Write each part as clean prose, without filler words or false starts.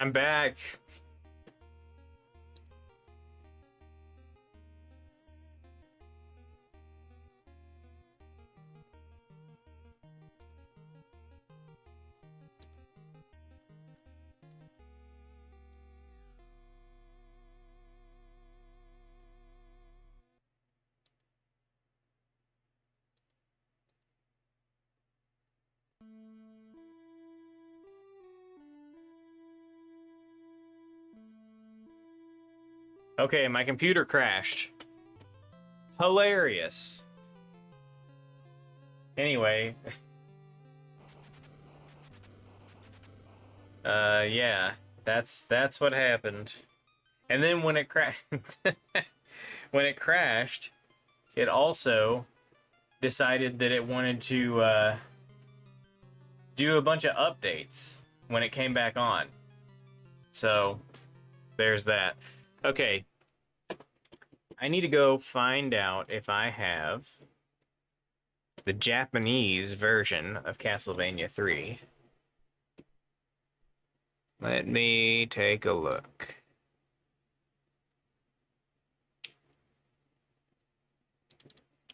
I'm back. Okay, my computer crashed. Hilarious. Anyway. Yeah. That's what happened. And then when it crashed when it crashed, it also decided that it wanted to do a bunch of updates when it came back on. So, there's that. Okay. I need to go find out if I have the Japanese version of Castlevania 3. Let me take a look.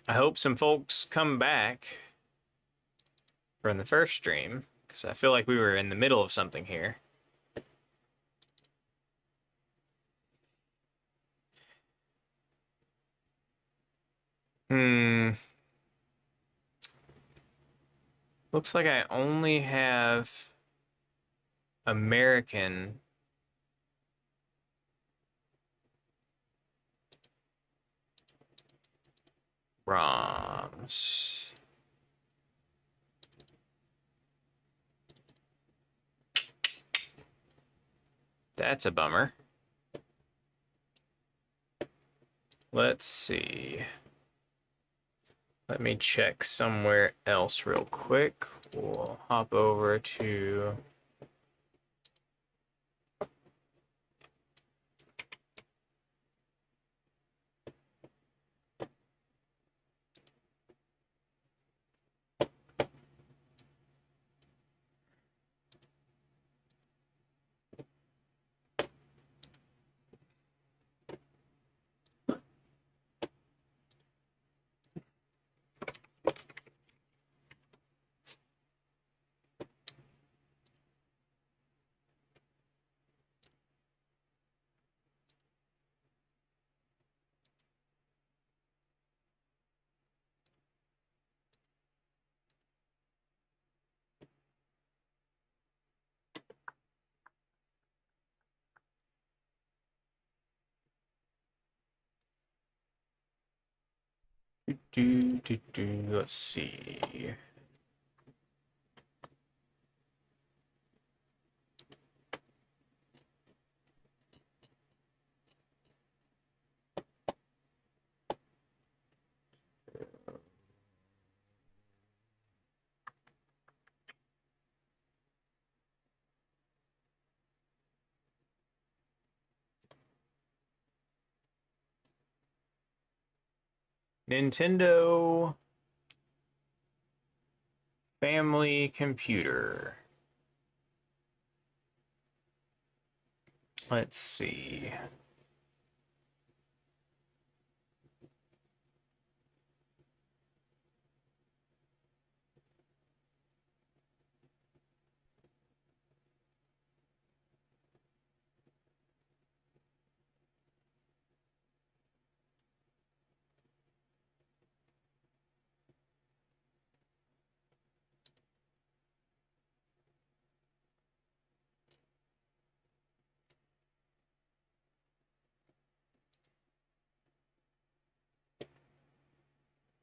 I hope some folks come back from the first stream, because I feel like we were in the middle of something here. Looks like I only have American ROMs. That's a bummer. Let's see. Let me check somewhere else real quick. We'll hop over to let's see. Nintendo Family Computer. Let's see.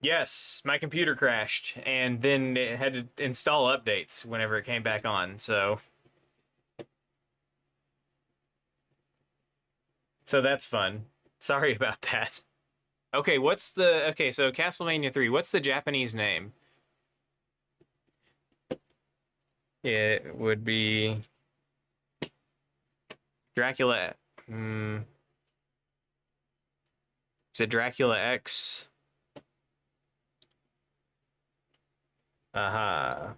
Yes, my computer crashed, and then it had to install updates whenever it came back on, so that's fun. Sorry about that. Okay, so Castlevania 3, what's the Japanese name? It would be Dracula. Is it Dracula X? Aha.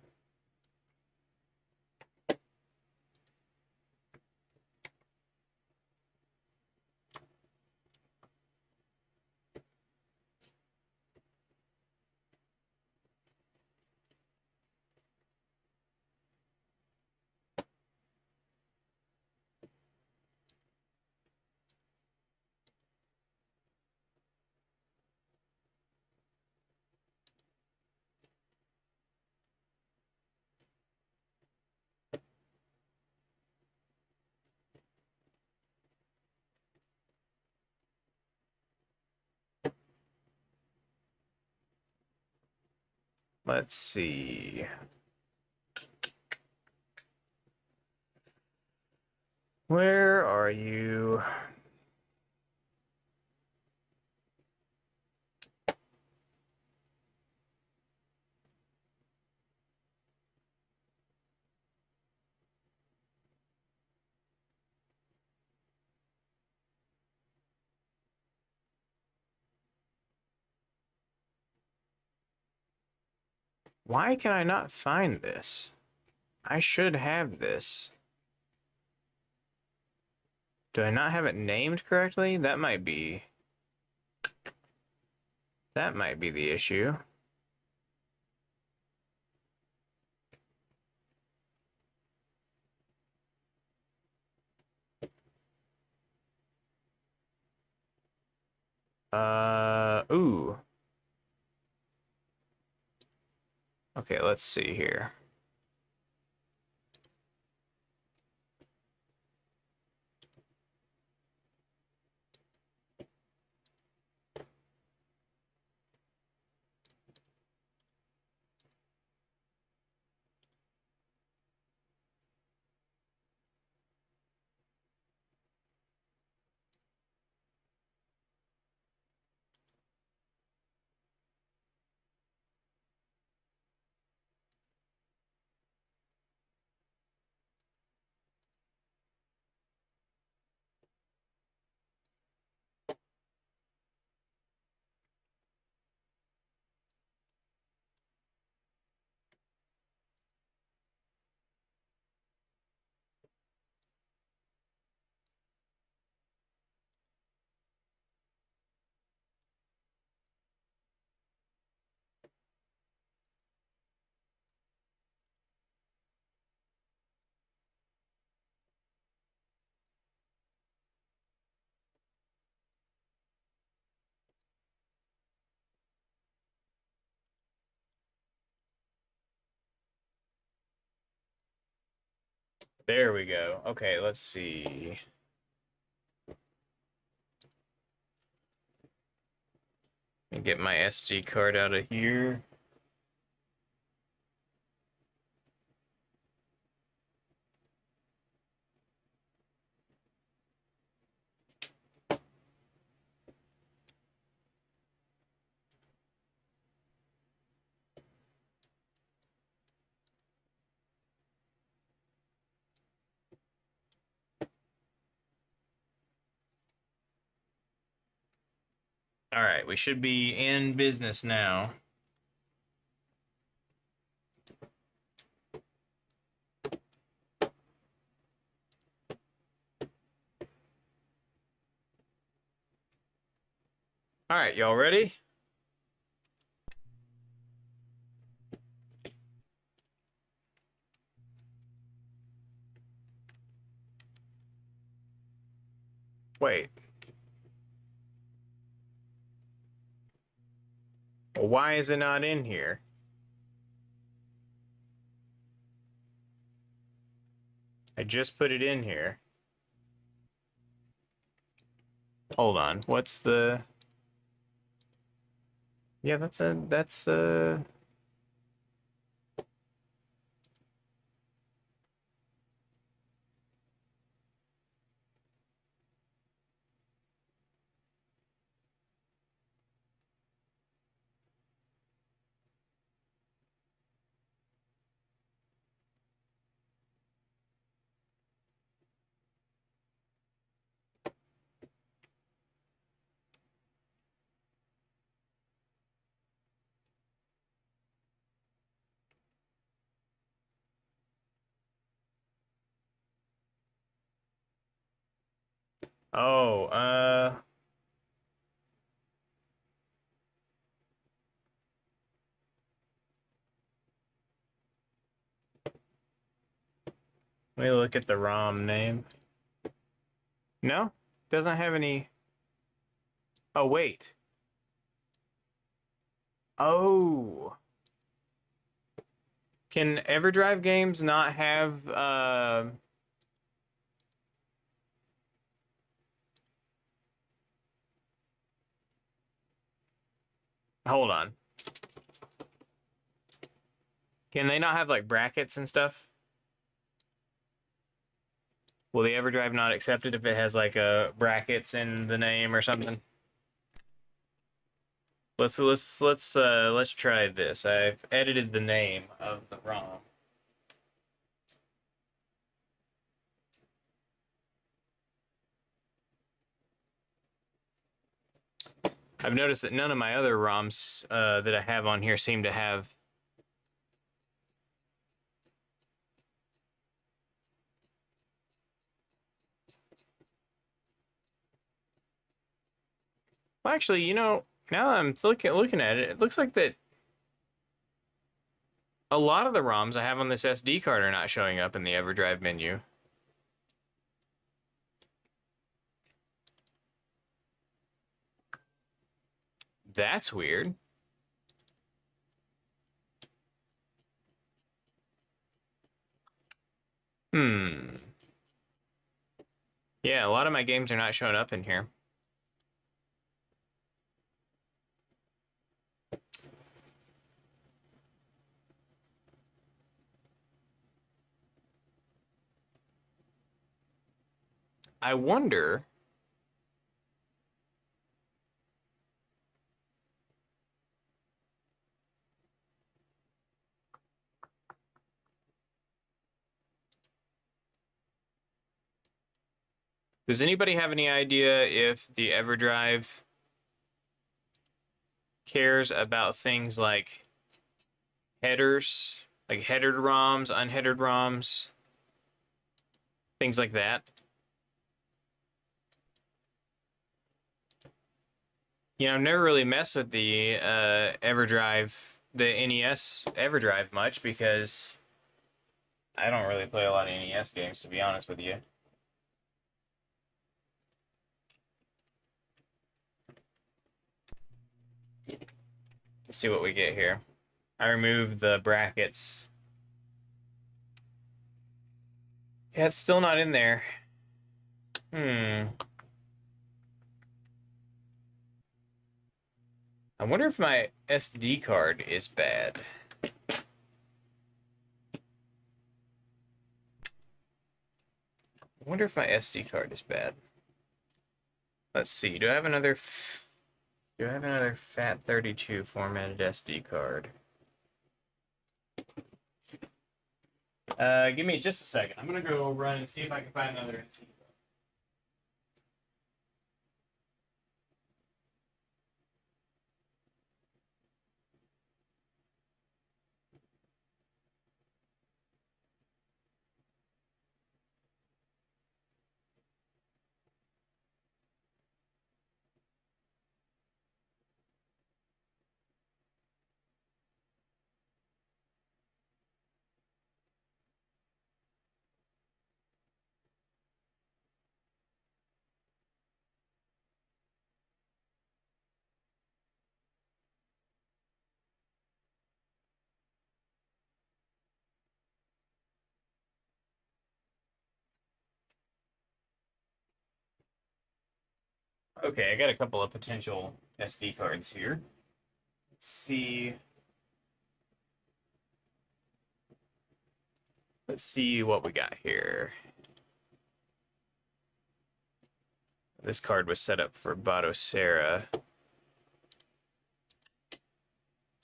Let's see. Where are you? Why can I not find this? I should have this. Do I not have it named correctly? That might be the issue. Ooh. Okay, let's see here. There we go. Okay, let's see. Let me get my SD card out of here. All right, we should be in business now. All right, y'all ready? Wait. Well, why is it not in here? I just put it in here. Hold on. What's the... Yeah, that's Oh, let me look at the ROM name. No? Doesn't have any... Oh, wait. Oh. Can EverDrive games not have, hold on. Can they not have like brackets and stuff? Will the EverDrive not accept it if it has like brackets in the name or something? Let's try this. I've edited the name of the ROM. I've noticed that none of my other ROMs that I have on here seem to have. Well, actually, you know, now that I'm looking at it, it looks like that a lot of the ROMs I have on this SD card are not showing up in the EverDrive menu. That's weird. Hmm. Yeah, a lot of my games are not showing up in here. I wonder. Does anybody have any idea if the EverDrive cares about things like headers, like headered ROMs, unheadered ROMs, things like that? You know, I've never really messed with the EverDrive, the NES EverDrive much because I don't really play a lot of NES games, to be honest with you. Let's see what we get here. I removed the brackets. Yeah, it's still not in there. Hmm. I wonder if my SD card is bad. I wonder if my SD card is bad. Let's see. Do I have another FAT32 formatted SD card? Give me just a second. I'm gonna go run and see if I can find another SD card. Okay, I got a couple of potential SD cards here. Let's see. Let's see what we got here. This card was set up for Batocera. So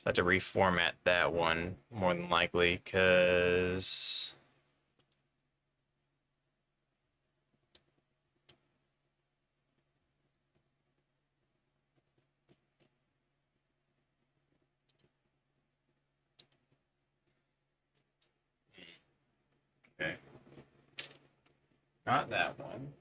I have to reformat that one more than likely because okay. Not that one.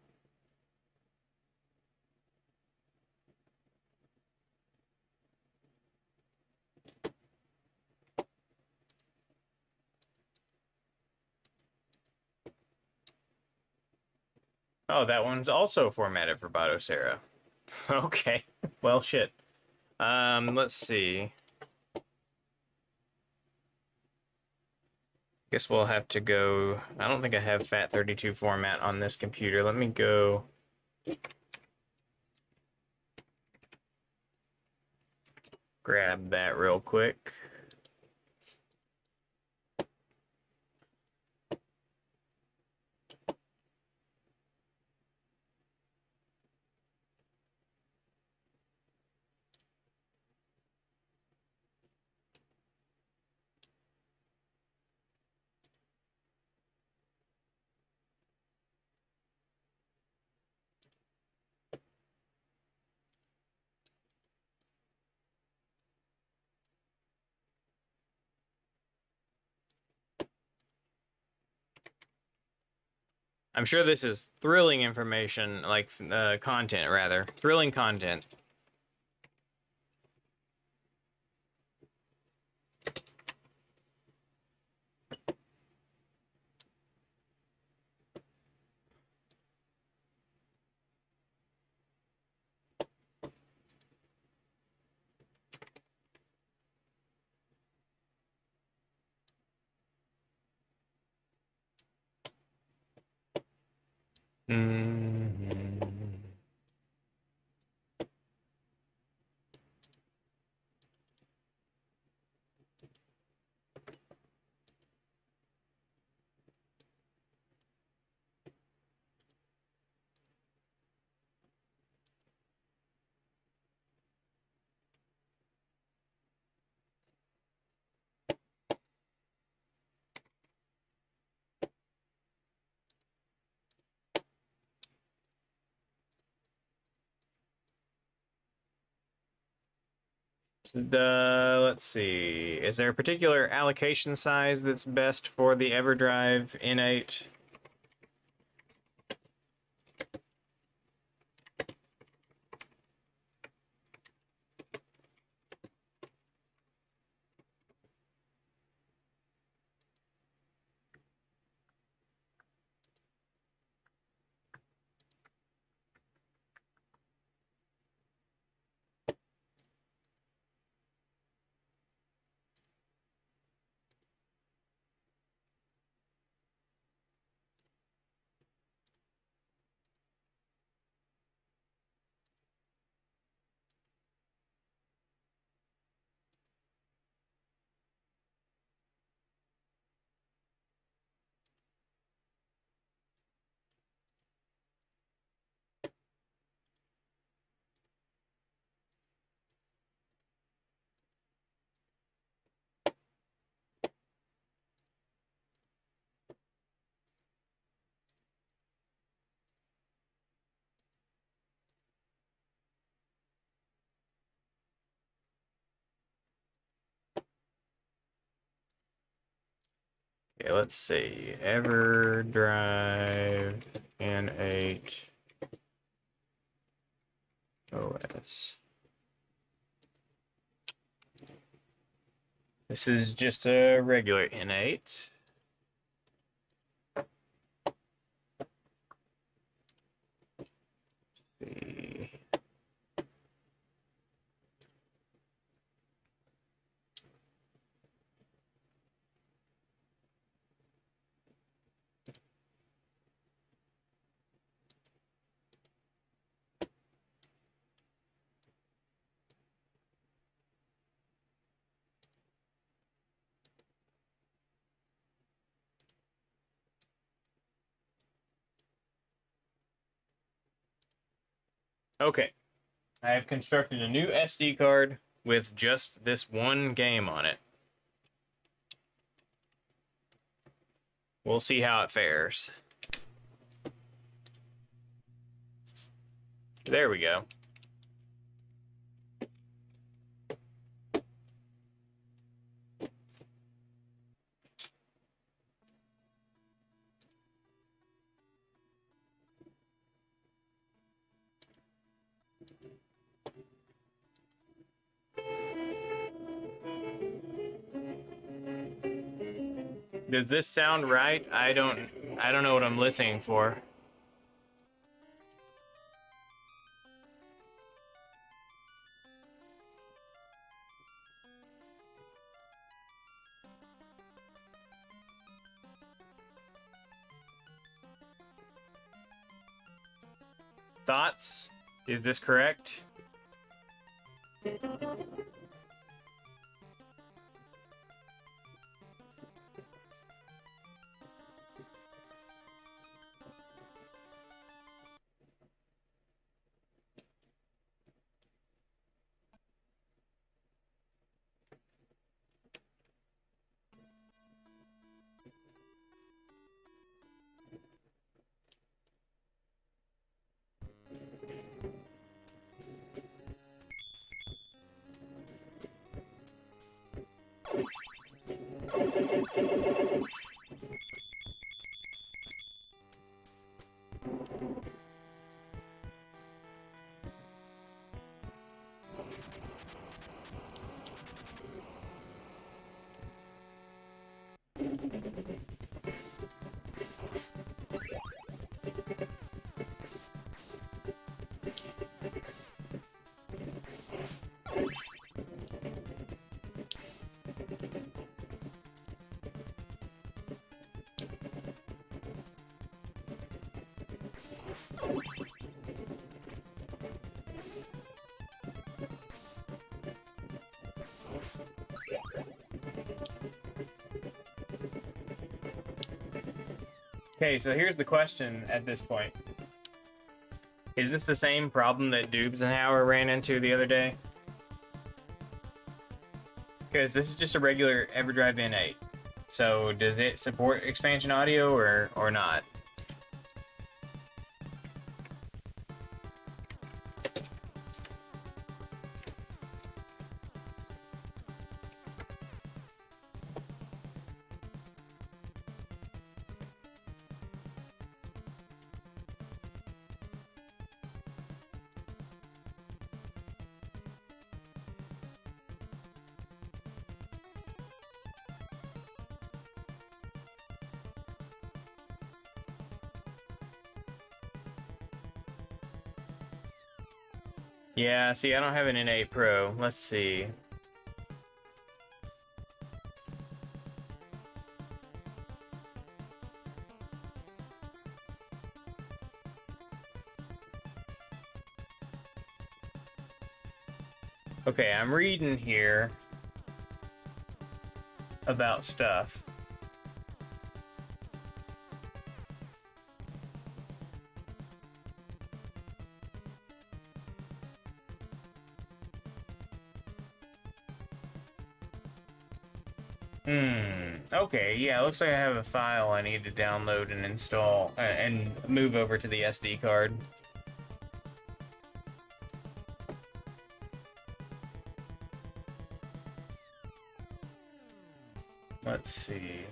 Oh, that one's also formatted for Batocera. Okay. Well, shit. Let's see. Guess we'll have to go. I don't think I have FAT32 format on this computer. Let me go. Grab that real quick. I'm sure this is thrilling information, like content rather. Thrilling content. Mm-hmm. Let's see. Is there a particular allocation size that's best for the EverDrive N8? Okay, let's see. EverDrive N8 OS. This is just a regular N8. Let's see. Okay. I have constructed a new SD card with just this one game on it. We'll see how it fares. There we go. Does this sound right? I don't know what I'm listening for. Thoughts? Is this correct? Okay, so here's the question at this point. Is this the same problem that Dubes and Hauer ran into the other day? Because this is just a regular EverDrive N8. So does it support expansion audio or not? Yeah, see, I don't have an N8 Pro. Let's see. Okay, I'm reading here about stuff. Okay, yeah, looks like I have a file I need to download and install and move over to the SD card. Let's see.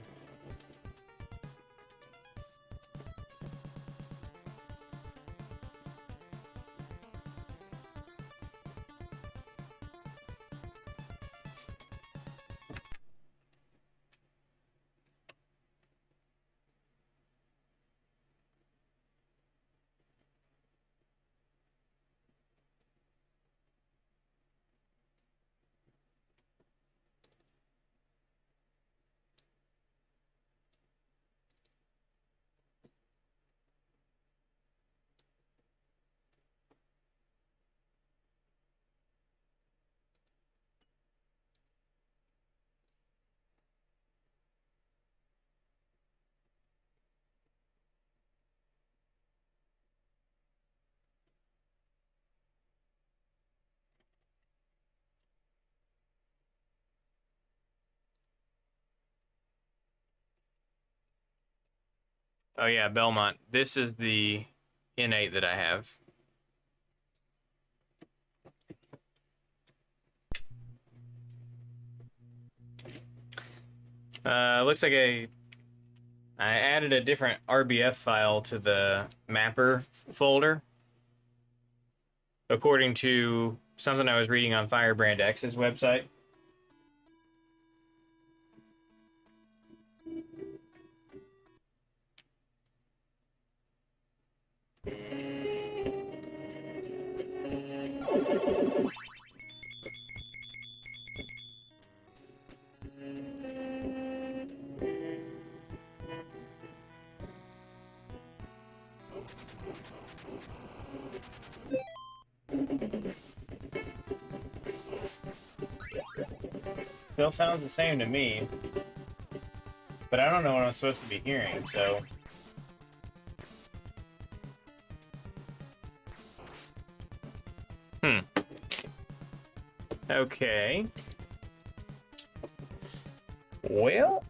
Oh yeah, Belmont. This is the N8 that I have. Looks like I added a different RBF file to the mapper folder, according to something I was reading on Firebrand X's website. Still sounds the same to me, but I don't know what I'm supposed to be hearing, so... Okay. Well...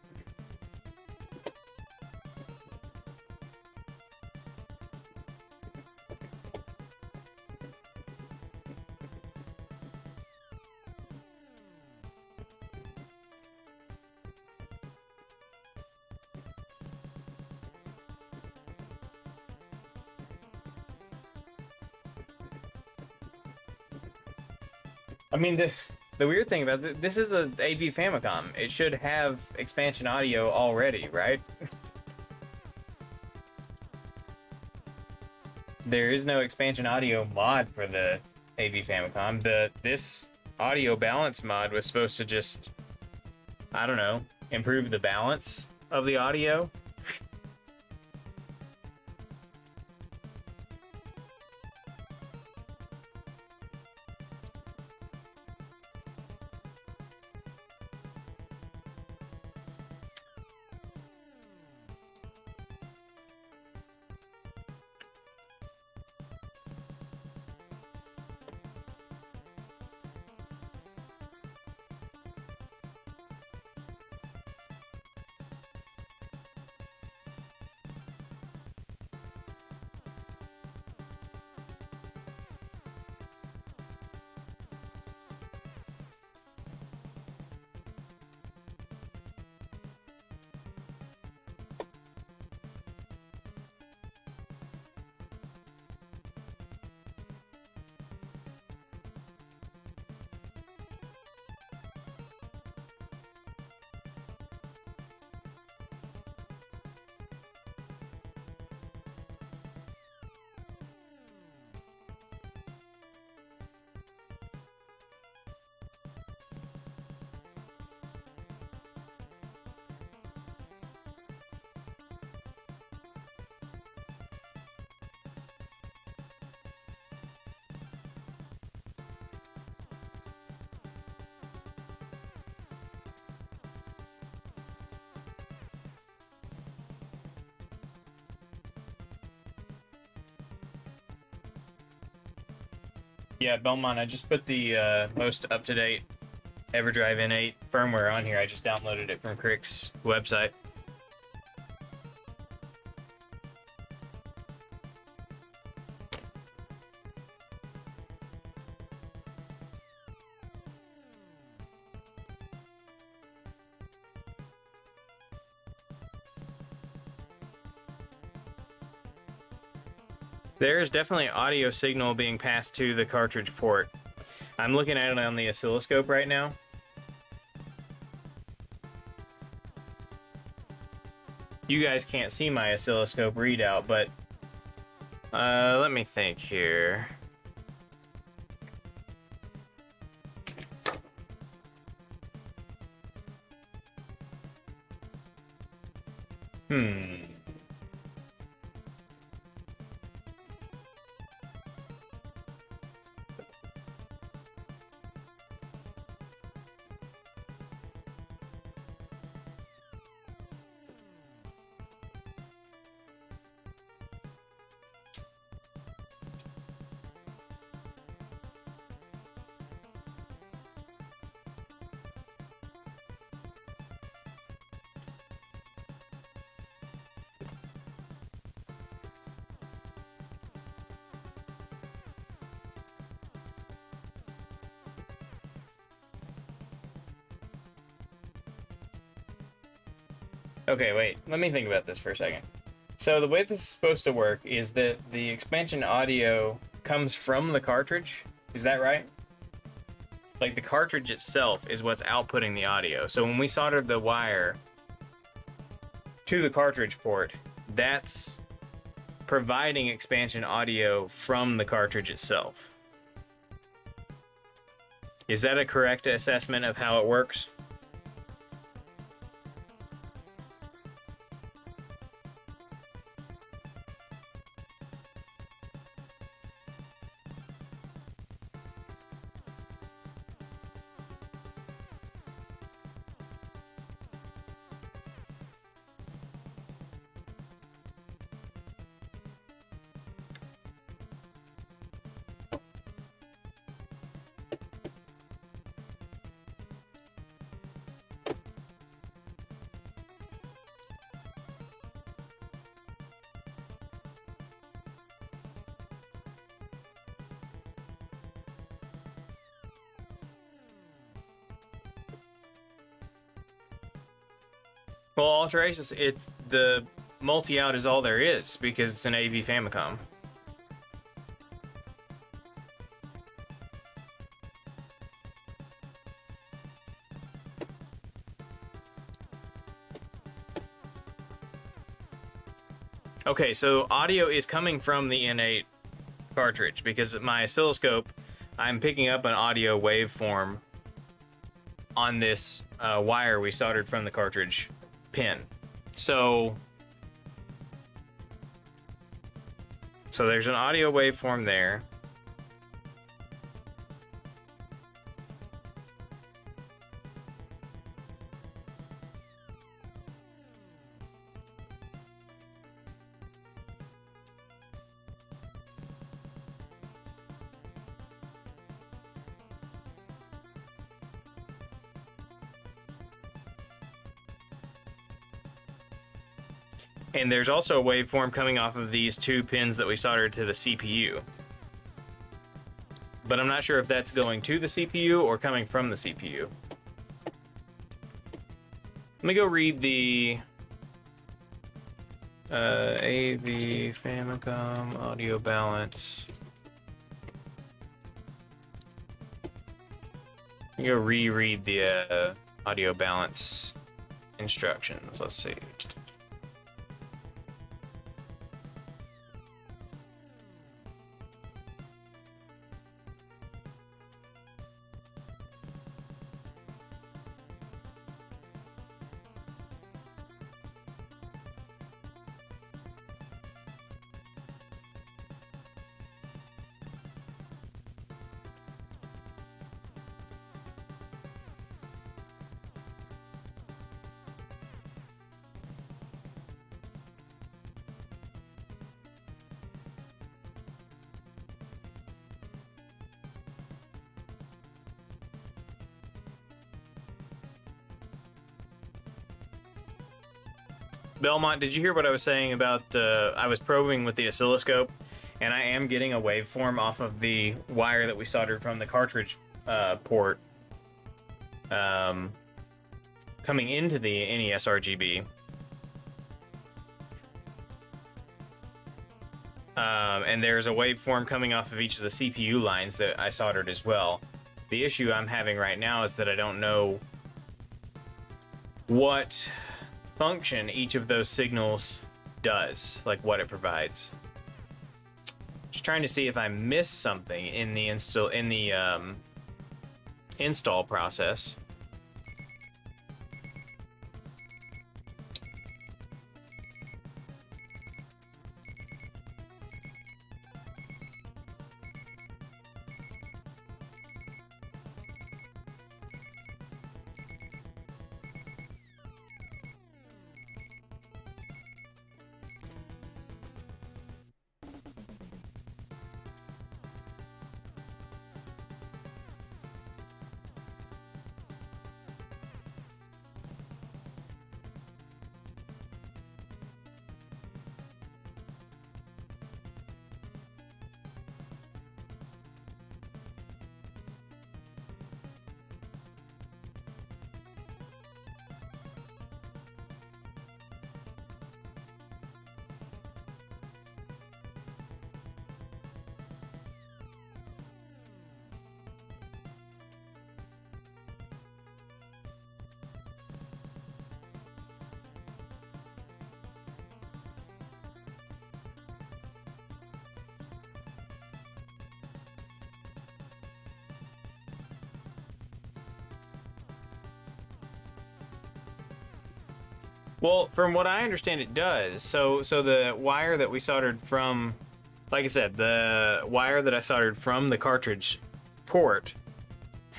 I mean, The weird thing about this is a AV Famicom. It should have expansion audio already, right? There is no expansion audio mod for the AV Famicom. This audio balance mod was supposed to just, I don't know, improve the balance of the audio. Yeah, Belmont, I just put the most up-to-date EverDrive N8 firmware on here. I just downloaded it from Crick's website. There is definitely audio signal being passed to the cartridge port. I'm looking at it on the oscilloscope right now. You guys can't see my oscilloscope readout, but let me think here. Okay, wait. Let me think about this for a second. So the way this is supposed to work is that the expansion audio comes from the cartridge. Is that right? Like the cartridge itself is what's outputting the audio. So when we soldered the wire to the cartridge port, that's providing expansion audio from the cartridge itself. Is that a correct assessment of how it works? Well, Alterations, it's the multi-out is all there is because it's an AV Famicom. Okay, so audio is coming from the N8 cartridge because my oscilloscope, I'm picking up an audio waveform on this wire we soldered from the cartridge pin. So there's an audio waveform there. And there's also a waveform coming off of these two pins that we soldered to the CPU. But I'm not sure if that's going to the CPU or coming from the CPU. Let me go read the AV Famicom audio balance. Let me go reread the audio balance instructions. Let's see. Belmont, did you hear what I was saying about I was probing with the oscilloscope, and I am getting a waveform off of the wire that we soldered from the cartridge port coming into the NESRGB. And there's a waveform coming off of each of the CPU lines that I soldered as well. The issue I'm having right now is that I don't know what function each of those signals does, like what it provides. Just trying to see if I missed something in the install process. Well, from what I understand, it does. So the wire that we soldered from, like I said, the wire that I soldered from the cartridge port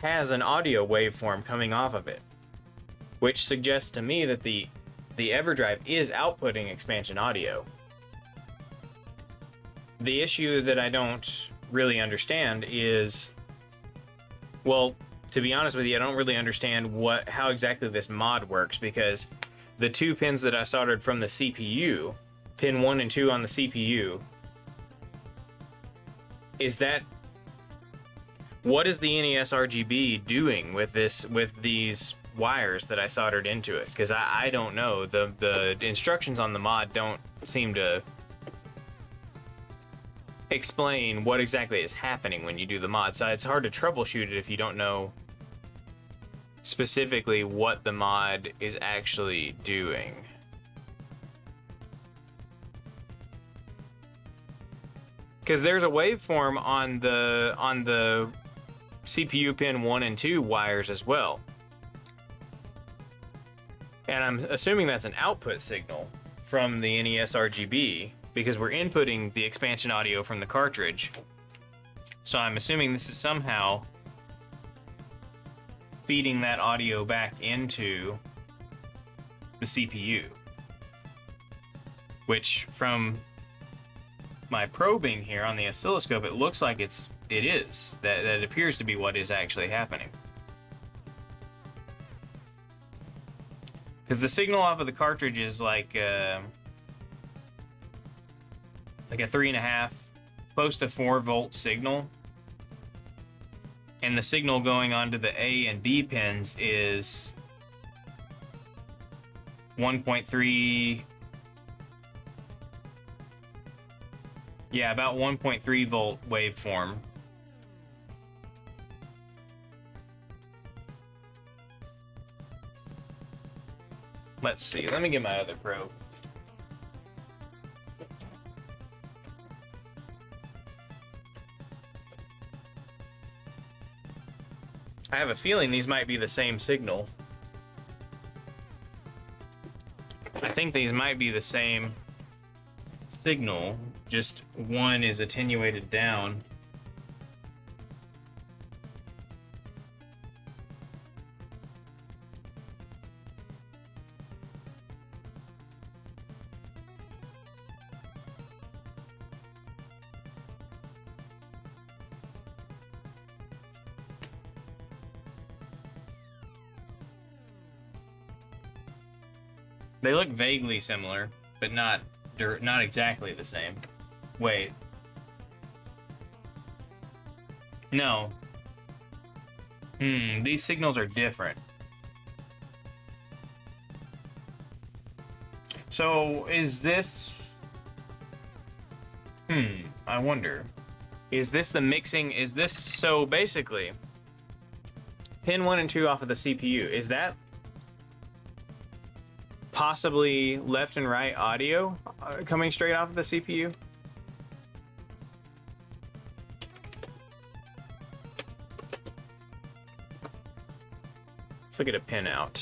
has an audio waveform coming off of it, which suggests to me that the EverDrive is outputting expansion audio. The issue that I don't really understand is, well, to be honest with you, I don't really understand how exactly this mod works, because the two pins that I soldered from the CPU, pin 1 and 2 on the CPU, what is the NESRGB doing with these wires that I soldered into it? Because I don't know. The instructions on the mod don't seem to explain what exactly is happening when you do the mod, so it's hard to troubleshoot it if you don't know specifically what the mod is actually doing. Because there's a waveform on the CPU pin 1 and 2 wires as well. And I'm assuming that's an output signal from the NESRGB because we're inputting the expansion audio from the cartridge. So I'm assuming this is somehow feeding that audio back into the CPU. Which, from my probing here on the oscilloscope, it looks like it is. That appears to be what is actually happening. Because the signal off of the cartridge is like a 3.5, close to 4 volt signal. And the signal going onto the A and B pins is 1.3. Yeah, about 1.3 volt waveform. Let's see. Let me get my other probe. I have a feeling these might be the same signal. I think these might be the same signal, just one is attenuated down. They look vaguely similar, but not exactly the same. Wait. No. These signals are different. So, is this... I wonder. Is this the mixing... Is this... So, basically, pin 1 and 2 off of the CPU, is that possibly left and right audio coming straight off of the CPU? Let's look at a pin out.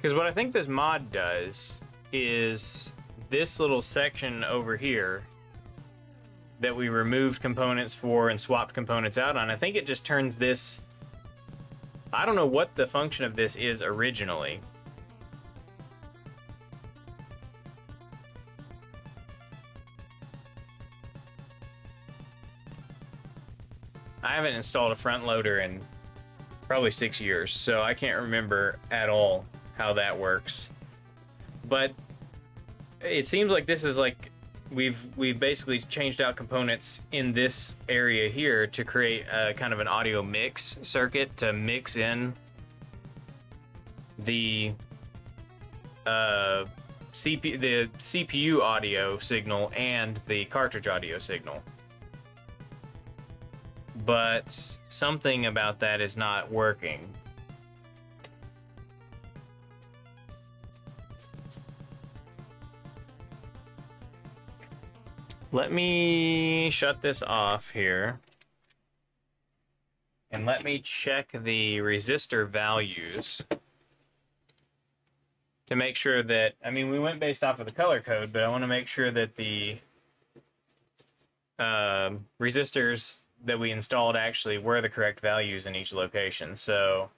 Because what I think this mod does is this little section over here that we removed components for and swapped components out on, I think it just turns this... I don't know what the function of this is originally. I haven't installed a front loader in probably 6 years, so I can't remember at all how that works. But it seems like this is like we've basically changed out components in this area here to create a kind of an audio mix circuit to mix in the CPU audio signal and the cartridge audio signal. But something about that is not working. Let me shut this off here. And let me check the resistor values to make sure that, I mean, we went based off of the color code, but I want to make sure that the resistors that we installed actually were the correct values in each location. So,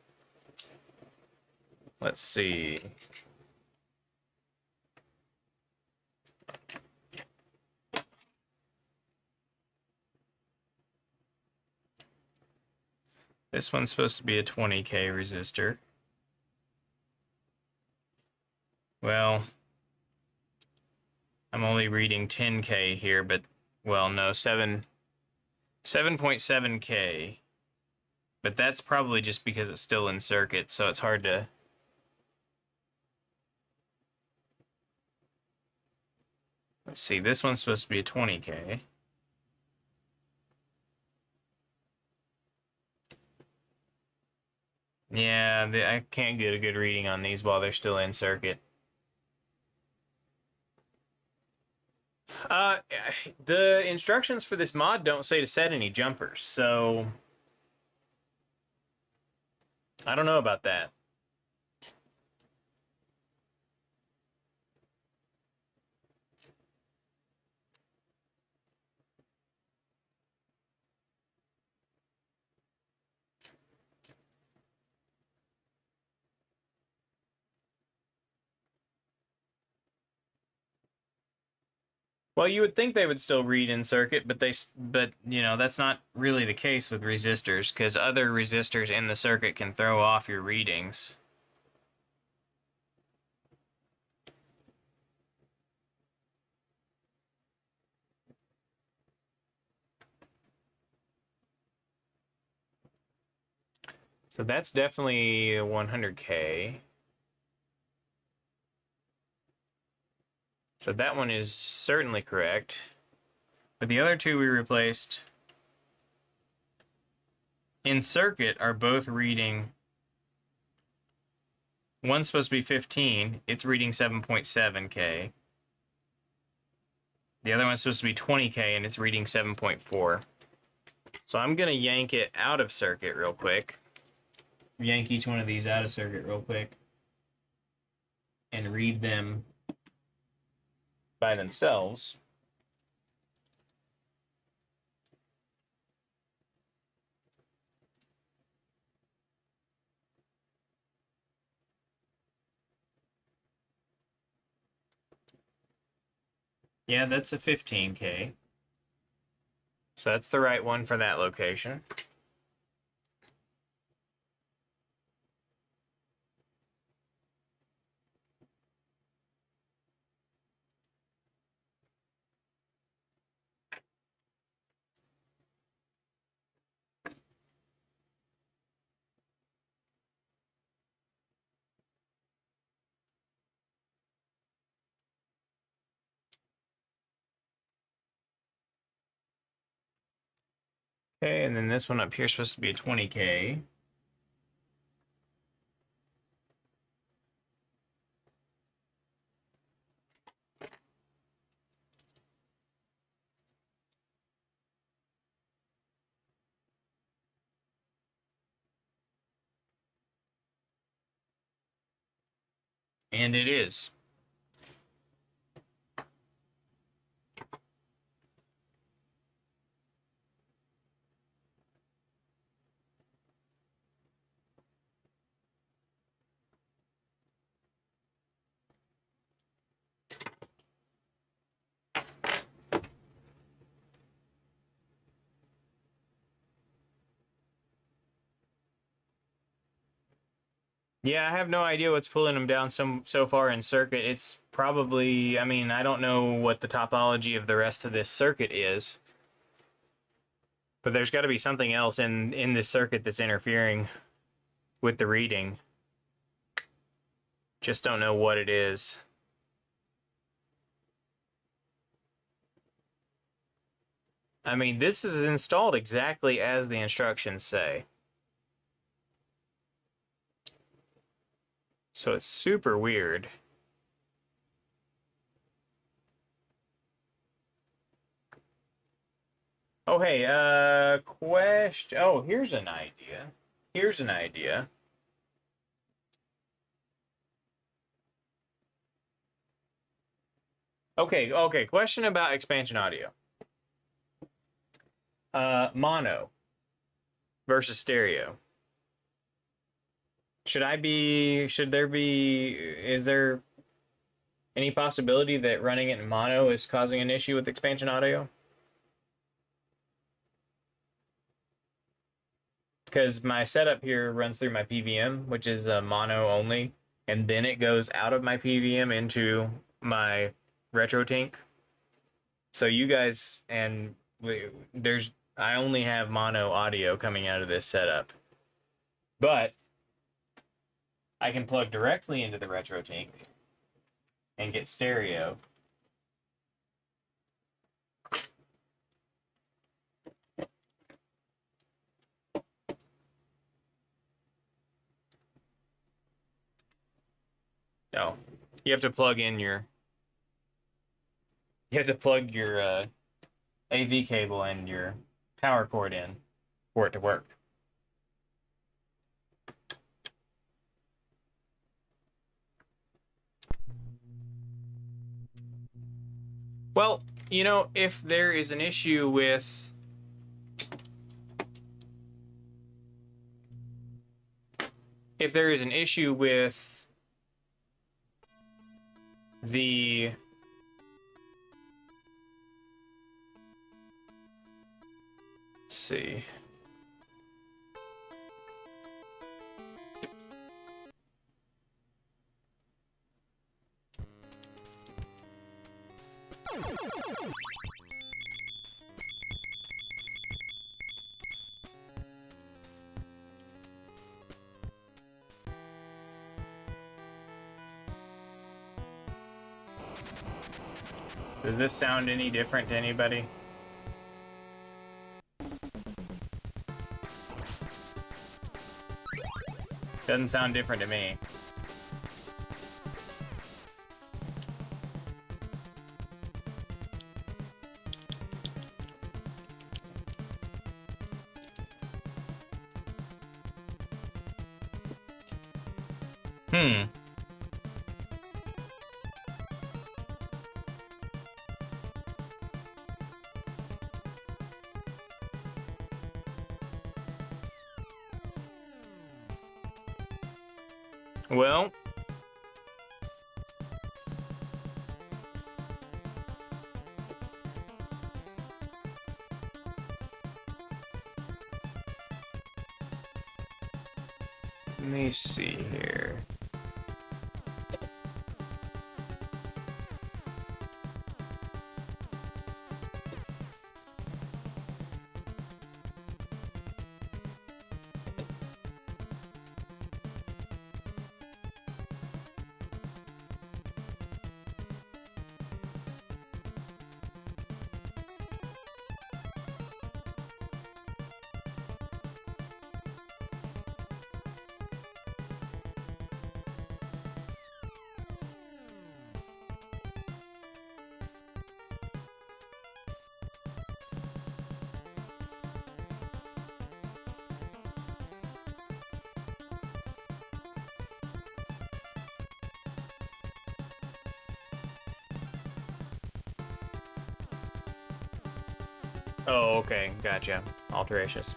let's see. This one's supposed to be a 20K resistor. Well, I'm only reading 10K here, but, well, no, 7.7K. But that's probably just because it's still in circuit, so it's hard to... Let's see, this one's supposed to be a 20K. Yeah, I can't get a good reading on these while they're still in circuit. The instructions for this mod don't say to set any jumpers, so I don't know about that. Well, you would think they would still read in circuit, but you know, that's not really the case with resistors, because other resistors in the circuit can throw off your readings. So that's definitely a 100K. So that one is certainly correct. But the other two we replaced in circuit are both reading. One's supposed to be 15. It's reading 7.7K. The other one's supposed to be 20K, and it's reading 7.4. So I'm going to yank it out of circuit real quick. Yank each one of these out of circuit real quick. And read them by themselves. Yeah, that's a 15K. So that's the right one for that location. Okay, and then this one up here is supposed to be a 20K. And it is. Yeah, I have no idea what's pulling them down so far in circuit. It's probably, I mean, I don't know what the topology of the rest of this circuit is. But there's got to be something else in this circuit that's interfering with the reading. Just don't know what it is. I mean, this is installed exactly as the instructions say. So it's super weird. Oh, hey, question. Oh, here's an idea. Here's an idea. Okay, question about expansion audio. Mono versus stereo. Is there any possibility that running it in mono is causing an issue with expansion audio? because my setup here runs through my PVM, which is mono only, and then it goes out of my PVM into my RetroTink. So you guys, and I only have mono audio coming out of this setup, but I can plug directly into the RetroTink and get stereo. Oh, you have to plug your AV cable and your power cord in for it to work. Well, you know, if there is an issue with the let's see. Does this sound any different to anybody? Doesn't sound different to me. Well, let me see here. Oh, okay, gotcha. Alteracious.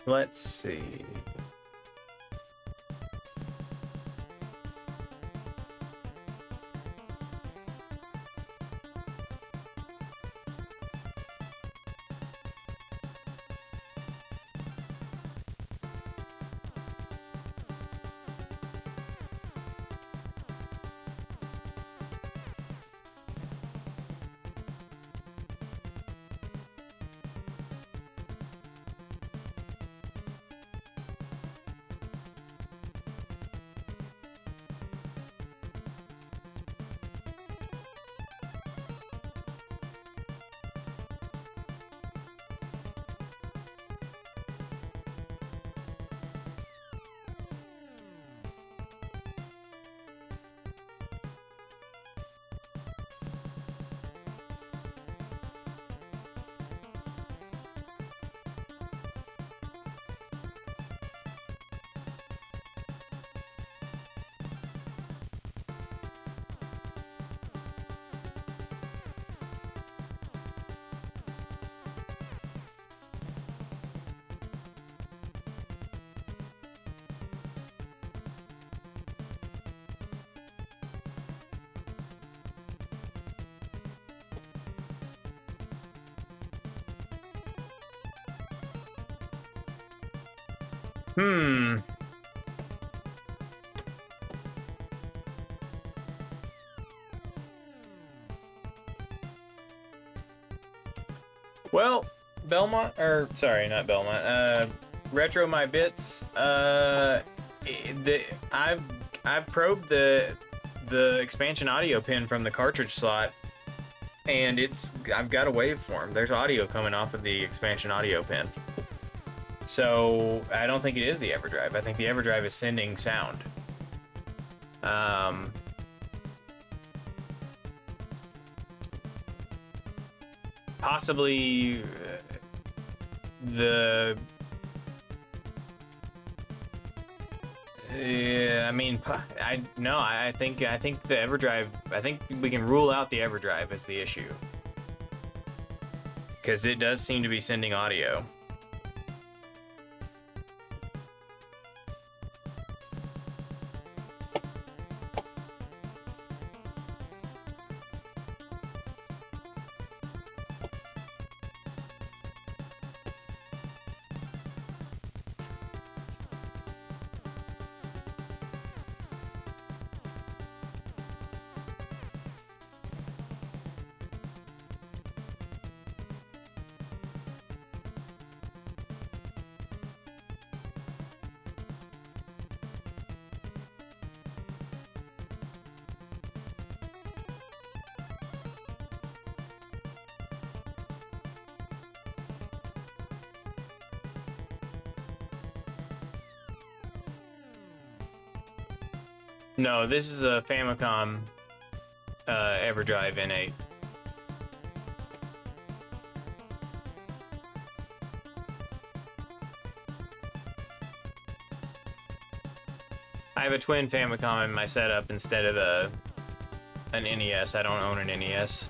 Let's see. Hmm. Well, Belmont, or sorry, not Belmont. Retro My Bits. I've probed the expansion audio pin from the cartridge slot, and I've got a waveform. There's audio coming off of the expansion audio pin. So I don't think it is the EverDrive. I think the EverDrive is sending sound. Possibly the. Yeah, I mean, I think the EverDrive. I think we can rule out the EverDrive as the issue, because it does seem to be sending audio. No, this is a Famicom EverDrive N8. I have a twin Famicom in my setup instead of an NES. I don't own an NES.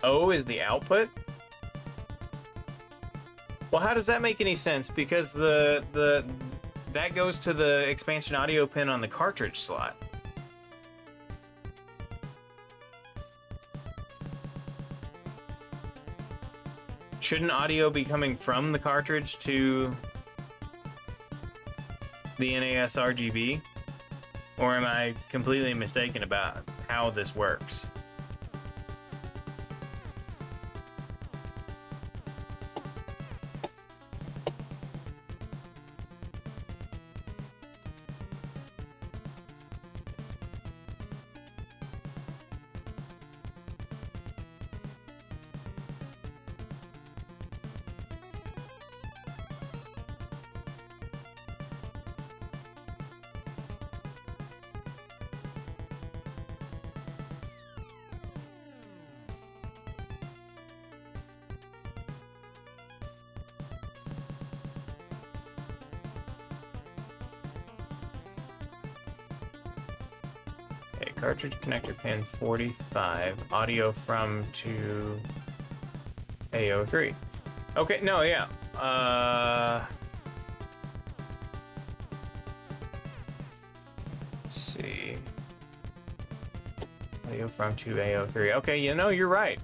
O is the output? Well, how does that make any sense? Because that goes to the expansion audio pin on the cartridge slot. Shouldn't audio be coming from the cartridge to the NESRGB? Or am I completely mistaken about how this works? Cartridge connector pin 45, audio from to A03. Okay, no, yeah. Let's see. Audio from to A03. Okay, you know, you're right.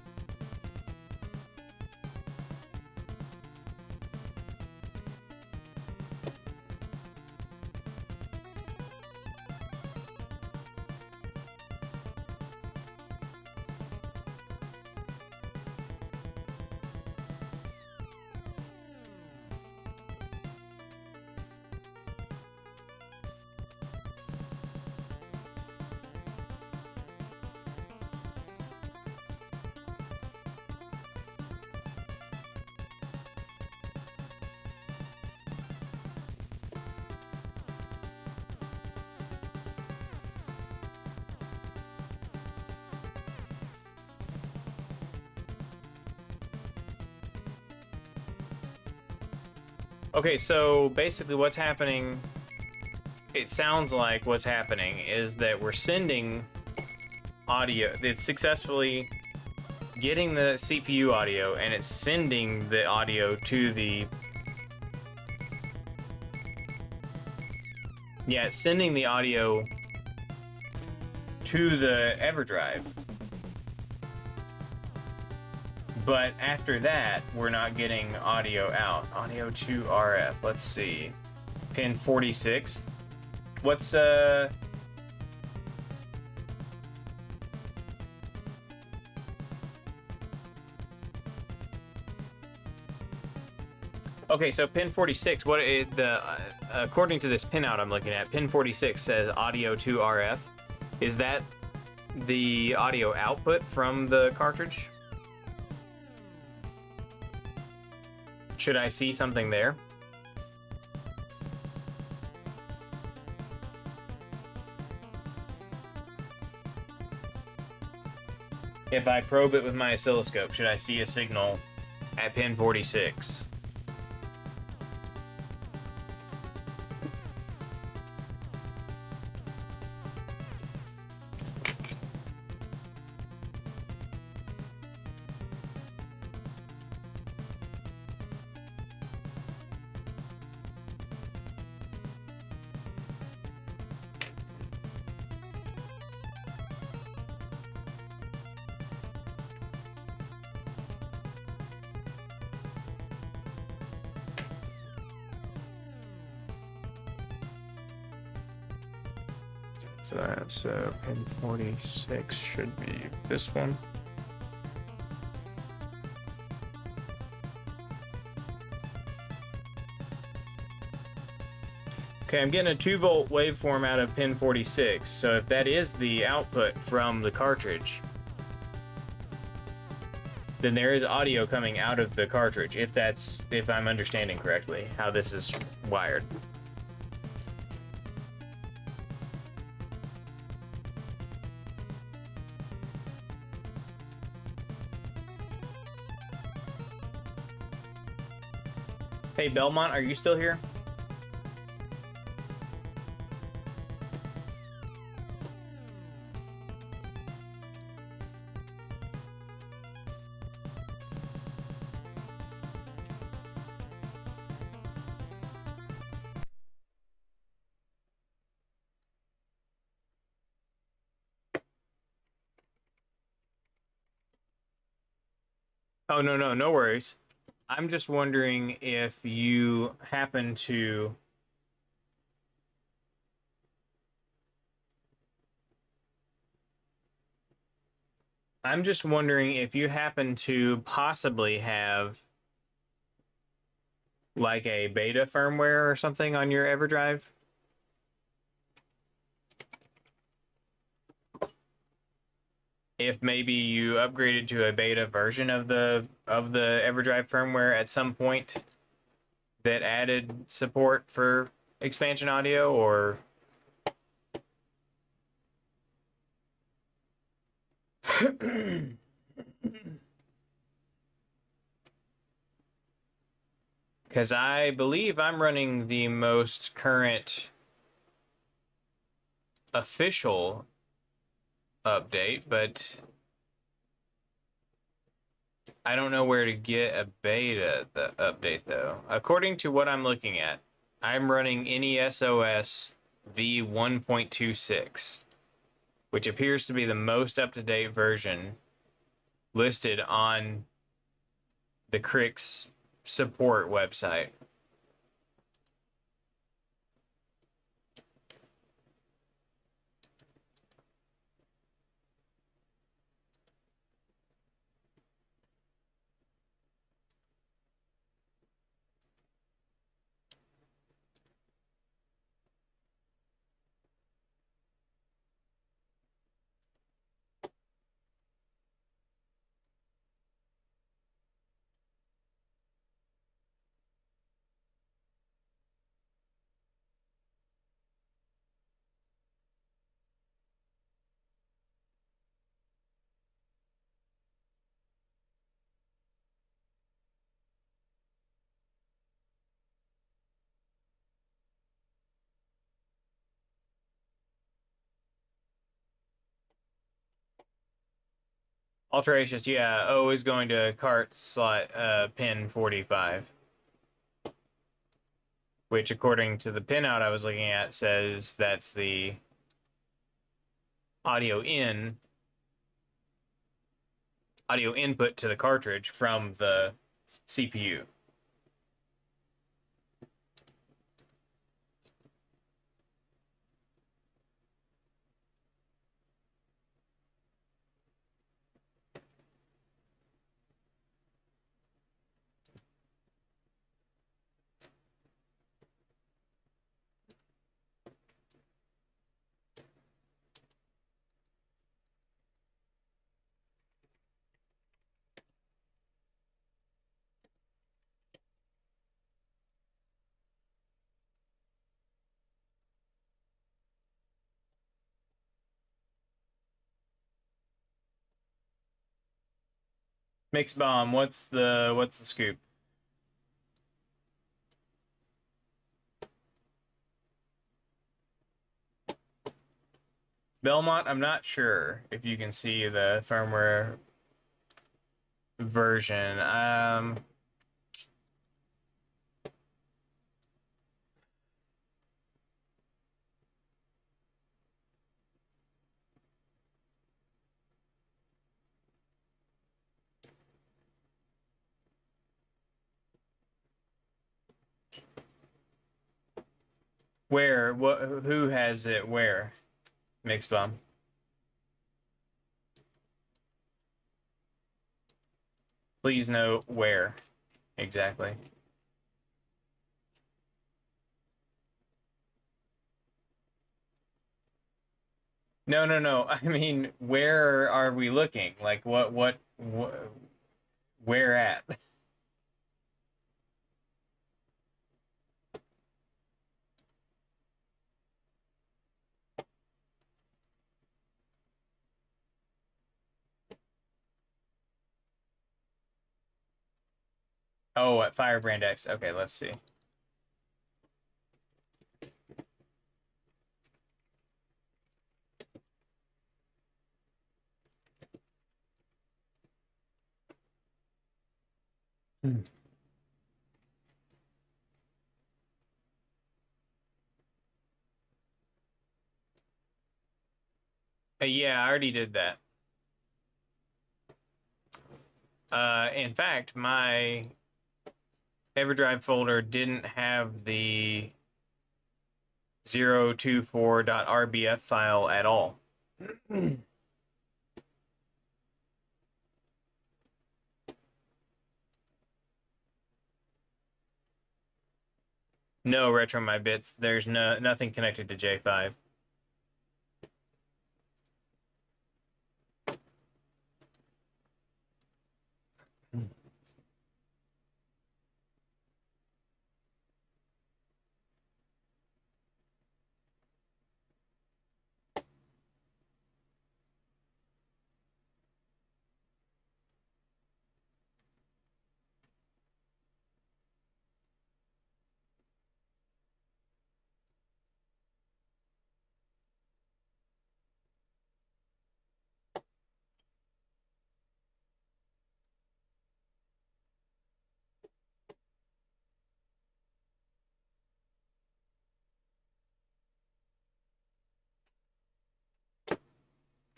Okay, so basically what's happening, it sounds like what's happening is that we're sending audio. It's successfully getting the CPU audio and it's sending the audio to the... Yeah, it's sending the audio to the EverDrive. But after that, we're not getting audio out. Audio to RF. Let's see. Pin 46. What's Okay, so pin 46, what it, the according to this pinout I'm looking at, pin 46 says audio to RF. Is that the audio output from the cartridge? Should I see something there? If I probe it with my oscilloscope, should I see a signal at pin 46? So that's pin 46 should be this one. Okay, I'm getting a 2-volt waveform out of pin 46, so if that is the output from the cartridge, then there is audio coming out of the cartridge, if I'm understanding correctly how this is wired. Hey, Belmont, are you still here? Oh, no worries. I'm just wondering if you happen to... I'm just wondering if you happen to possibly have like a beta firmware or something on your EverDrive. If maybe you upgraded to a beta version of the EverDrive firmware at some point that added support for expansion audio, or because I believe I'm running the most current official update, but I don't know where to get a beta update though. According to what I'm looking at, I'm running NESOS v1.26, which appears to be the most up-to-date version listed on the Crix support website. Alterations, yeah. O is going to cart slot pin 45, which according to the pinout I was looking at says that's the audio in, audio input to the cartridge from the CPU. Mix bomb, what's the scoop? Belmont, I'm not sure if you can see the firmware version. Where? What? Who has it? Where? Mix bomb. Please note where exactly. No, no, no. I mean, where are we looking? Like, where at? Oh, at Firebrand X. Okay, let's see. Hmm. Yeah, I already did that. In fact, my EverDrive folder didn't have the 024.rbf file at all. No retro my bits. There's nothing connected to J5.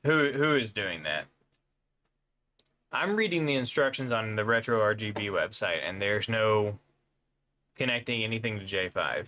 Who is doing that? I'm reading the instructions on the Retro RGB website, and there's no connecting anything to J5.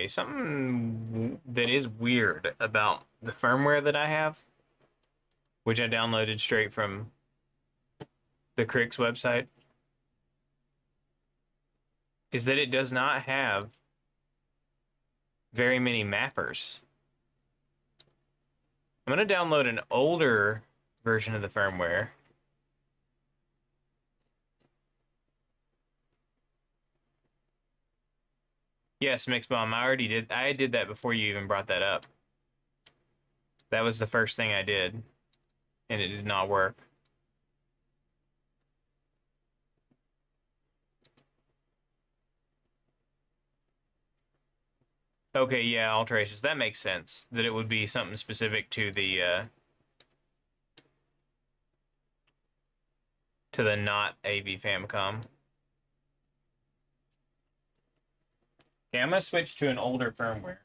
Okay, something that is weird about the firmware that I have, which I downloaded straight from the Crix website, is that it does not have very many mappers. I'm going to download an older version of the firmware. Yes, Mixbomb, I did that before you even brought that up. That was the first thing I did, and it did not work. Okay, yeah, alterations. That makes sense. That it would be something specific to the not AV Famicom. Okay, I'm gonna switch to an older firmware.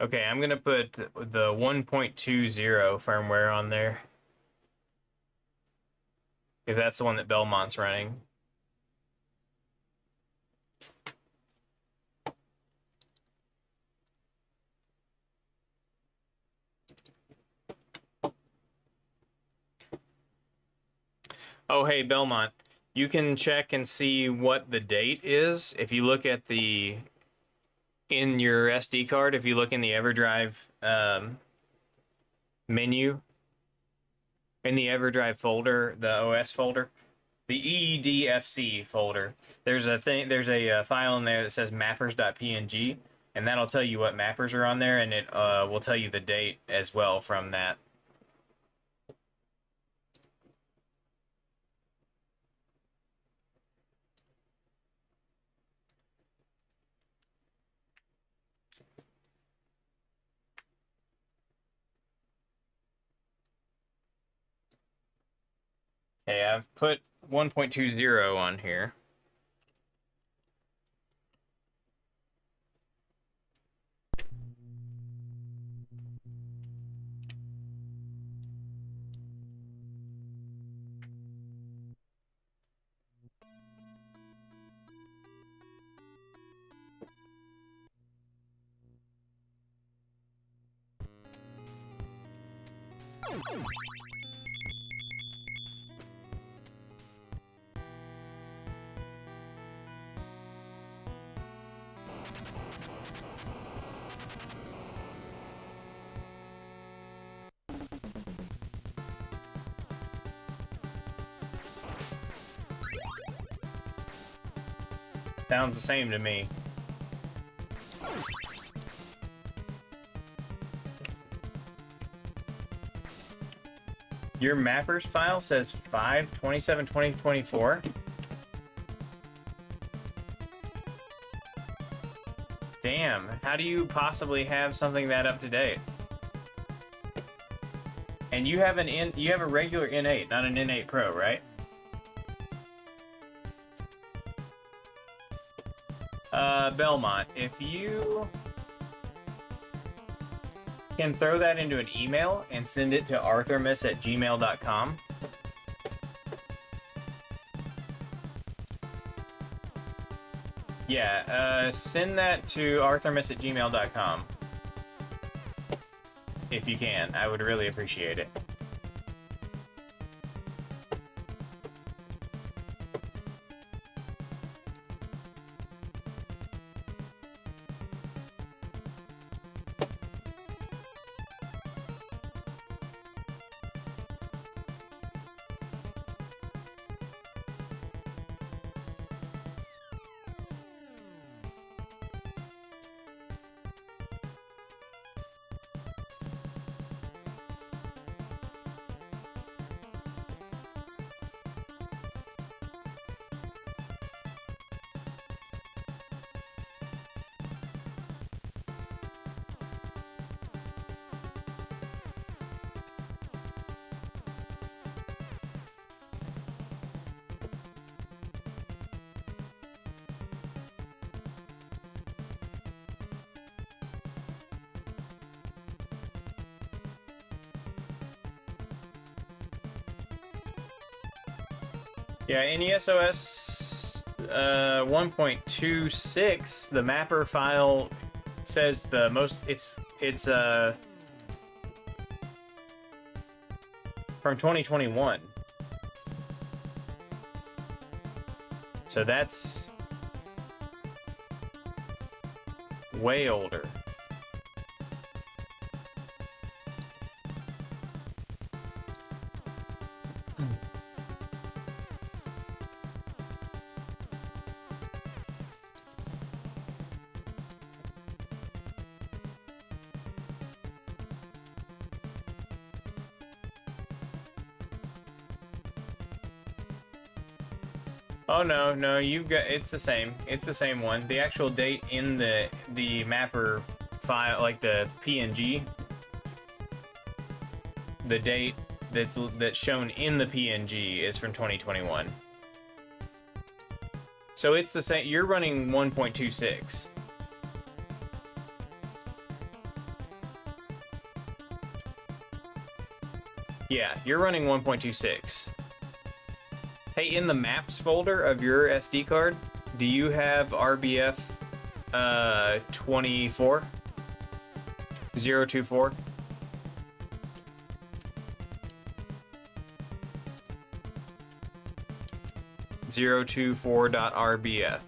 Okay, I'm gonna put the 1.20 firmware on there. If that's the one that Belmont's running. Oh, hey, Belmont, you can check and see what the date is if you look at in your SD card, if you look in the EverDrive menu, in the EverDrive folder, the OS folder, the EEDFC folder, there's a file in there that says mappers.png, and that'll tell you what mappers are on there, and it will tell you the date as well from that. Okay, I've put 1.20 on here. Sounds the same to me. Your mappers file says 5/27/2024. Damn, how do you possibly have something that up to date? And you have you have a regular N8, not an N8 Pro, right? Belmont, if you can throw that into an email and send it to arthrimus@gmail.com. Yeah, send that to arthrimus@gmail.com. If you can, I would really appreciate it. Yeah, NESOS 1.26, the mapper file says the most, it's from 2021. So that's way older. Oh no, you've got, it's the same. It's the same one. The actual date in the mapper file, like the PNG, the date that's shown in the PNG is from 2021. So it's the same. You're running 1.26. Yeah, you're running 1.26. Hey, in the maps folder of your SD card, do you have RBF 24? 024? .rbf.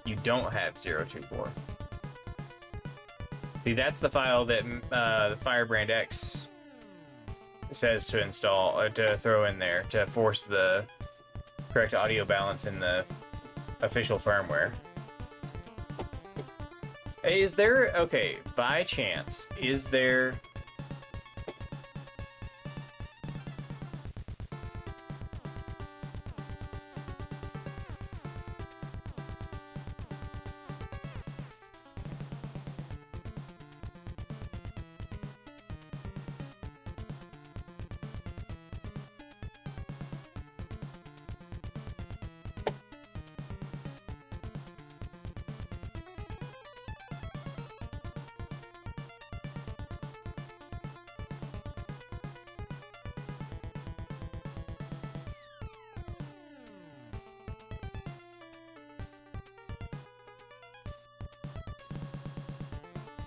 You don't have 024. See, that's the file that the Firebrand X says to install, to throw in there to force the correct audio balance in the official firmware. Hey, is there, okay, by chance, is there...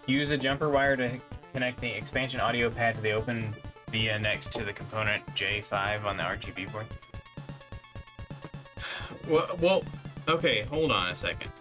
Use a jumper wire to connect the expansion audio pad to the open via next to the component J5 on the RGB board. Well, okay, hold on a second.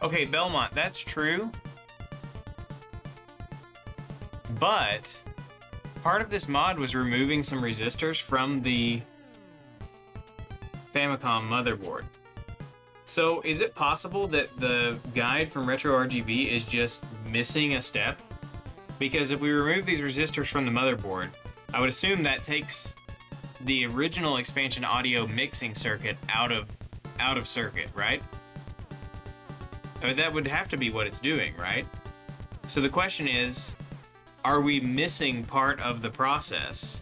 Okay, Belmont, that's true. But part of this mod was removing some resistors from the Famicom motherboard. So is it possible that the guide from RetroRGB is just missing a step? Because if we remove these resistors from the motherboard, I would assume that takes the original expansion audio mixing circuit out of circuit, right? I mean, that would have to be what it's doing, right? So the question is, are we missing part of the process?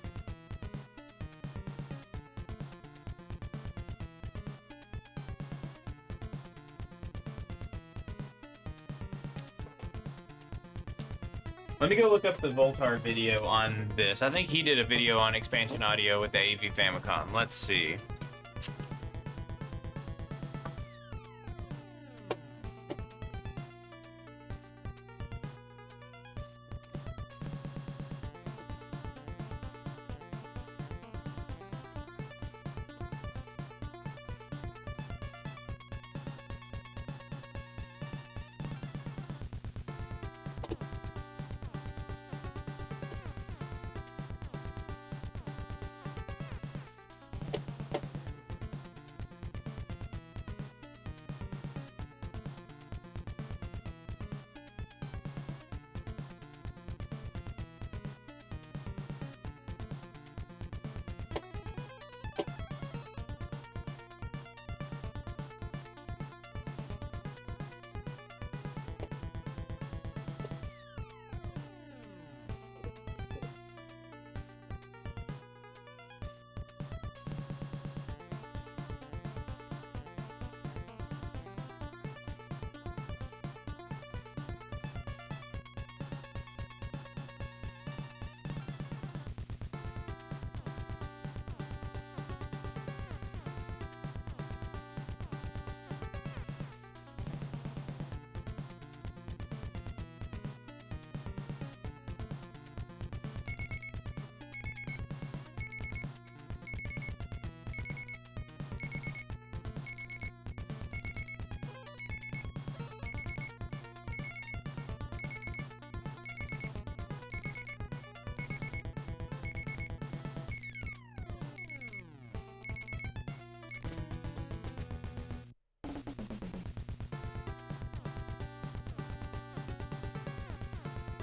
Let me go look up the Voltar video on this. I think he did a video on expansion audio with the AV Famicom. Let's see.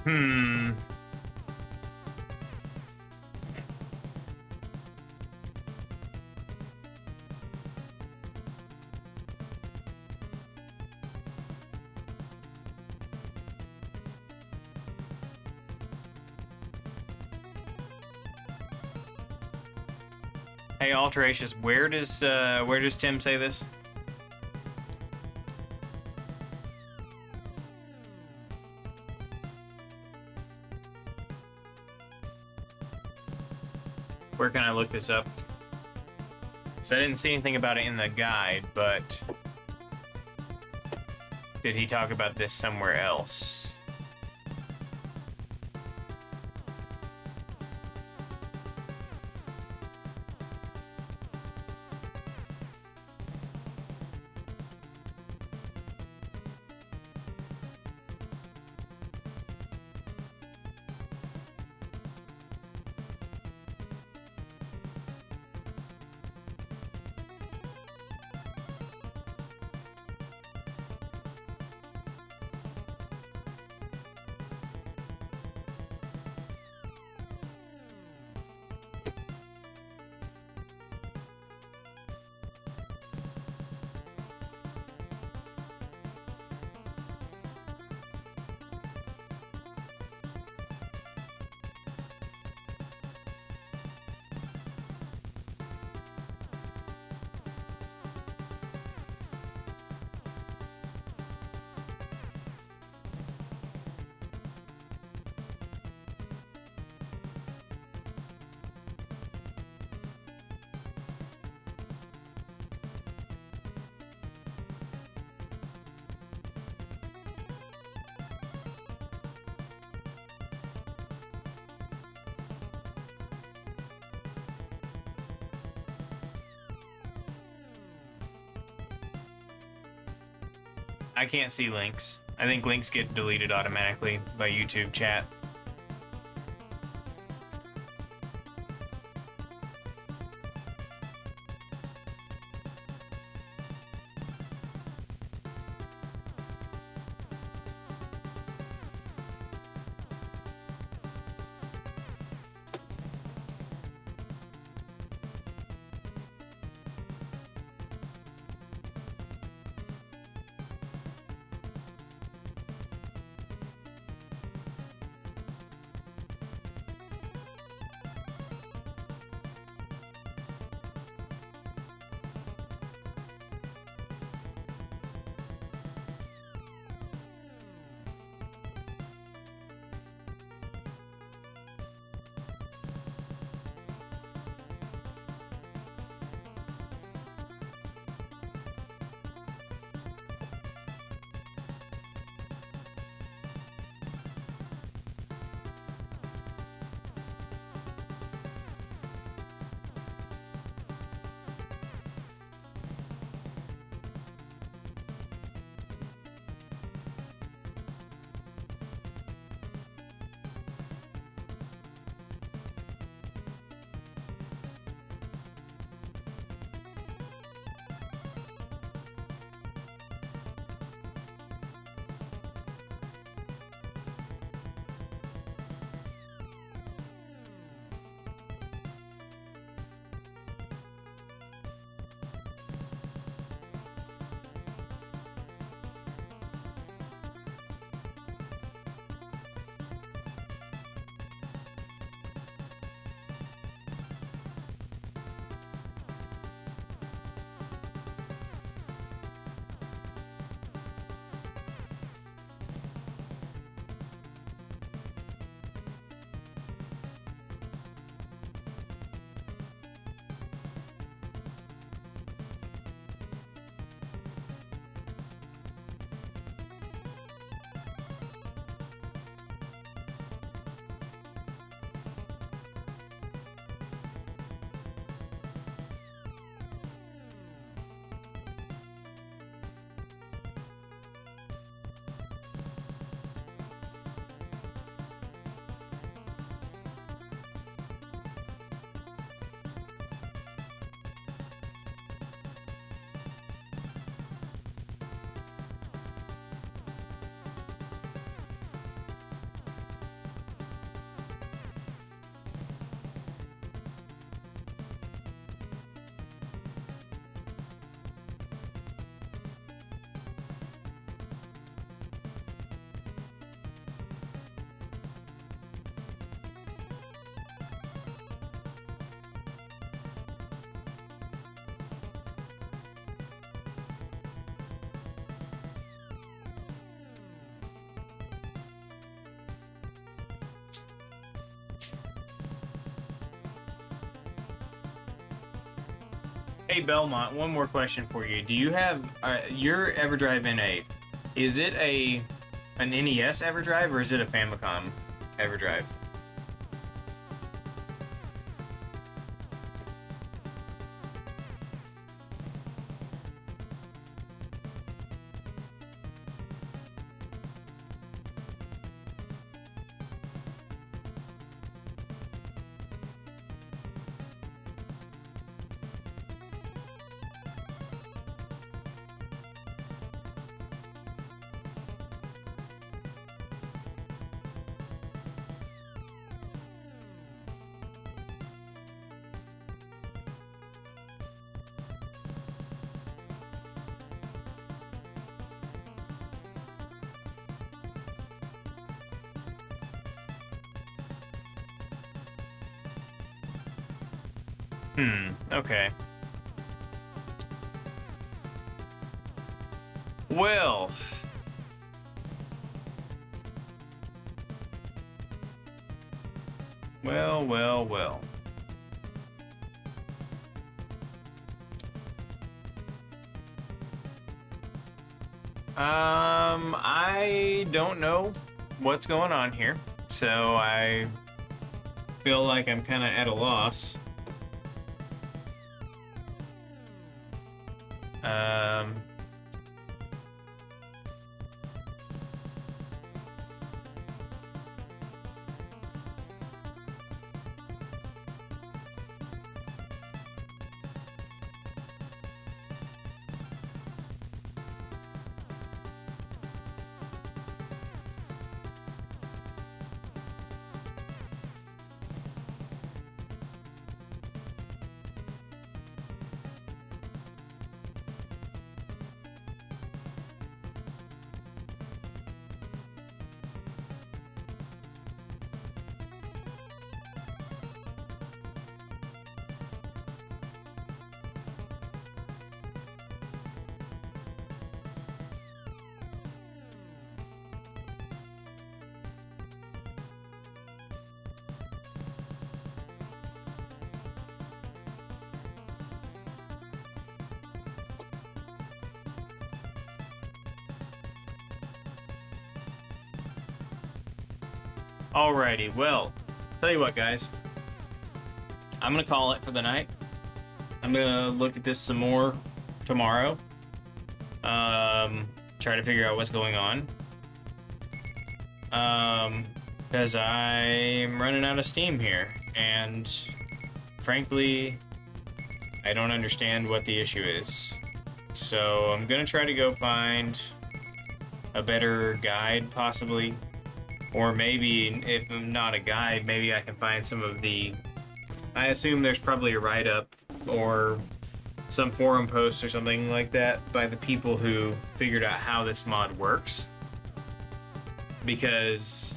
Hmm. Hey, Alteracious, where does Tim say this? Where can I look this up? So I didn't see anything about it in the guide, but did he talk about this somewhere else? I can't see links. I think links get deleted automatically by YouTube chat. Hey Belmont, one more question for you. Do you have your EverDrive N8? Is it an NES EverDrive or is it a Famicom EverDrive? Okay. Well. Well. I don't know what's going on here, so I feel like I'm kind of at a loss. Alrighty, well, tell you what, guys. I'm gonna call it for the night. I'm gonna look at this some more tomorrow. Try to figure out what's going on. Because I'm running out of steam here, and frankly, I don't understand what the issue is. So I'm gonna try to go find a better guide, possibly. Or maybe, if I'm not a guide, maybe I can find some of the... I assume there's probably a write-up or some forum post or something like that by the people who figured out how this mod works. Because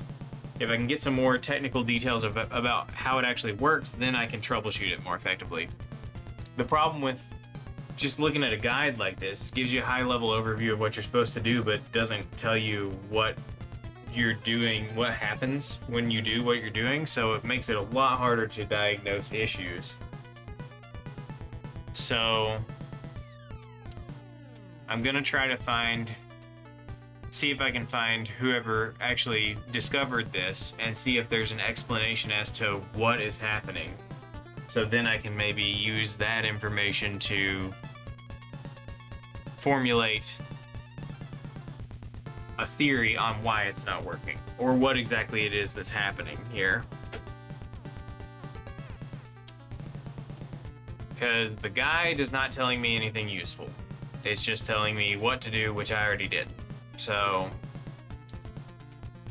if I can get some more technical details about how it actually works, then I can troubleshoot it more effectively. The problem with just looking at a guide like this gives you a high-level overview of what you're supposed to do, but doesn't tell you what you're doing, what happens when you do what you're doing, so it makes it a lot harder to diagnose issues. So I'm gonna try to see if I can find whoever actually discovered this and see if there's an explanation as to what is happening. So then I can maybe use that information to formulate a theory on why it's not working, or what exactly it is that's happening here. Because the guide is not telling me anything useful. It's just telling me what to do, which I already did. So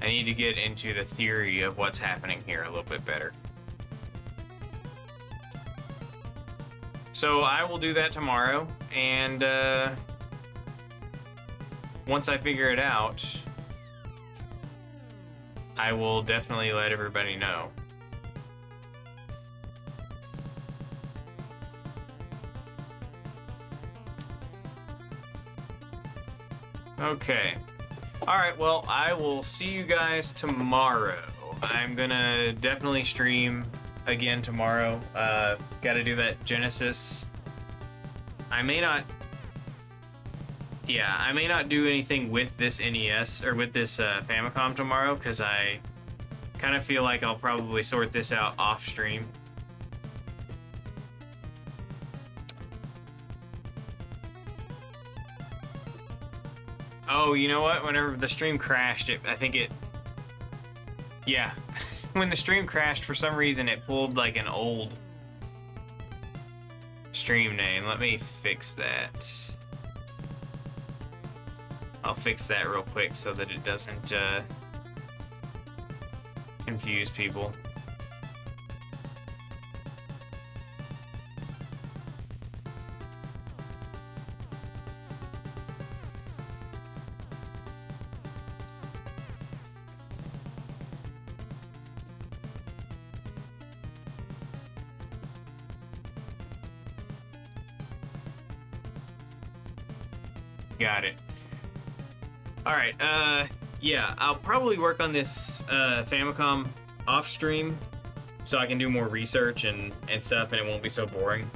I need to get into the theory of what's happening here a little bit better. So I will do that tomorrow, and once I figure it out, I will definitely let everybody know. Okay. Alright, well, I will see you guys tomorrow. I'm gonna definitely stream again tomorrow. Gotta do that Genesis I may not... Yeah, I may not do anything with this NES, or with this Famicom tomorrow, because I kind of feel like I'll probably sort this out off stream. Oh, you know what? Whenever the stream crashed, I think it... Yeah. When the stream crashed, for some reason, it pulled like an old stream name. Let me fix that. I'll fix that real quick so that it doesn't confuse people. Got it. Alright, yeah, I'll probably work on this Famicom off stream so I can do more research and stuff and it won't be so boring.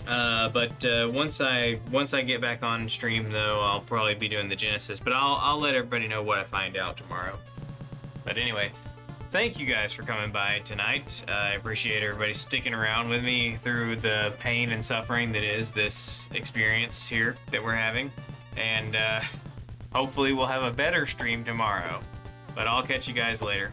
But once I get back on stream though, I'll probably be doing the Genesis, but I'll let everybody know what I find out tomorrow. But anyway, thank you guys for coming by tonight. I appreciate everybody sticking around with me through the pain and suffering that is this experience here that we're having. And hopefully we'll have a better stream tomorrow. But I'll catch you guys later.